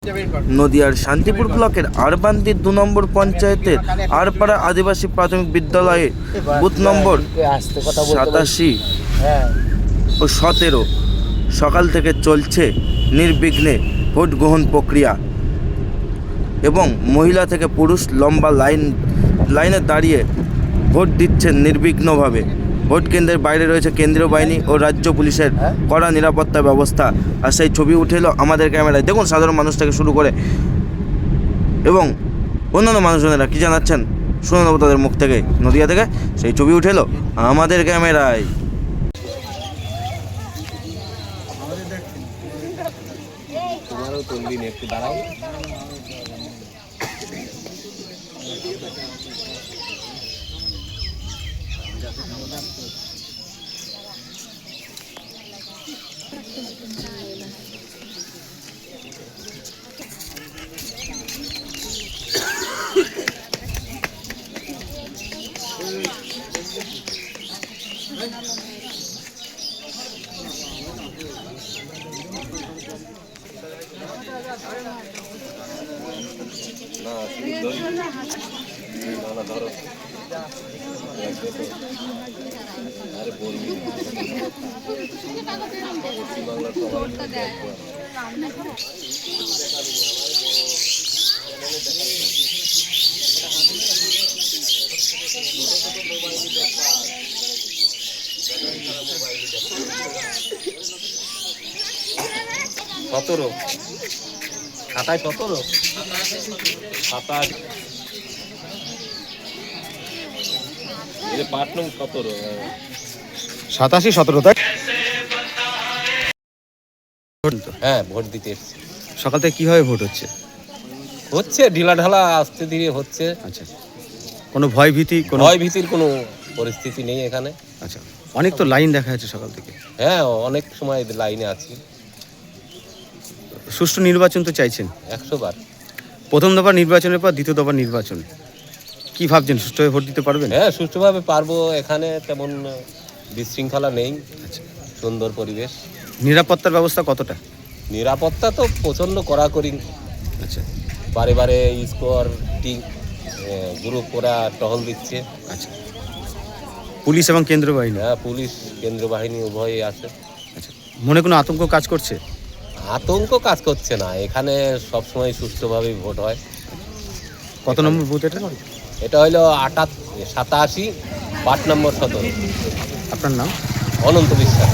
নদিয়ার শান্তিপুর ব্লকের আরবান্দি 2 নম্বর পঞ্চায়েতের আরপাড়া আদিবাসী প্রাথমিক বিদ্যালয়ে বুথ নম্বর 87 ও 17 সকাল থেকে চলছে নির্বিঘ্নে ভোট গ্রহণ প্রক্রিয়া এবং মহিলা থেকে পুরুষ লম্বা লাইনে দাঁড়িয়ে ভোট দিচ্ছেন নির্বিঘ্নভাবে। ভোট কেন্দ্রের বাইরে রয়েছে কেন্দ্রীয় বাহিনী ও রাজ্য পুলিশের কড়া নিরাপত্তা ব্যবস্থা। আর সেই ছবি উঠে এলো আমাদের ক্যামেরায়। দেখুন সাধারণ মানুষ থেকে শুরু করে এবং অন্যান্য মানুষজনেরা কী জানাচ্ছেন শুনে নেব তাদের মুখ থেকে। নদিয়া থেকে সেই ছবি উঠে এলো আমাদের ক্যামেরায়। একটু দাঁড়াও। ধরো আরে বলবি পশ্চিমবাংলার সবাই 17 27 27 পাঁচ নং 17 87 17 তাই? হ্যাঁ, ভোট দিতে এসছি। সকাল থেকে কীভাবে ভোট হচ্ছে ঢিলা ঢালা আস্তে ধীরে হচ্ছে। আচ্ছা, কোনো ভয় ভীতির কোনো পরিস্থিতি নেই এখানে। আচ্ছা, অনেক তো লাইন দেখা যাচ্ছে সকাল থেকে। হ্যাঁ, অনেক সময় লাইনে আছি। সুষ্ঠু নির্বাচন তো চাইছেন 100 বার। প্রথম দফা নির্বাচনের পর দ্বিতীয় দফা নির্বাচন কি ভাবছেন, সুষ্ঠুভাবে ভোট দিতে পারবেন? হ্যাঁ, সুষ্ঠুভাবে পারবো। এখানে তেমন বিশৃঙ্খলা নেই। আচ্ছা, সুন্দর পরিবেশ। নিরাপত্তার ব্যবস্থা কতটা? নিরাপত্তা তো প্রচণ্ড কড়াকড়ি। আচ্ছা, বারে বারে স্কোয়ার টিম গ্রুপ ওরা টহল দিচ্ছে। আচ্ছা, পুলিশ এবং কেন্দ্র বাহিনী? হ্যাঁ, পুলিশ কেন্দ্র বাহিনী উভয়ই আছে। আচ্ছা, মনে কোনো আতঙ্ক কাজ করছে? আতঙ্ক কাজ করছে না, এখানে সবসময় সুষ্ঠুভাবেই ভোট হয়। কত নম্বর বুথ এটা? এটা হইলো 87 5 নম্বর 17। আপনার নাম? অনন্ত বিশ্বাস।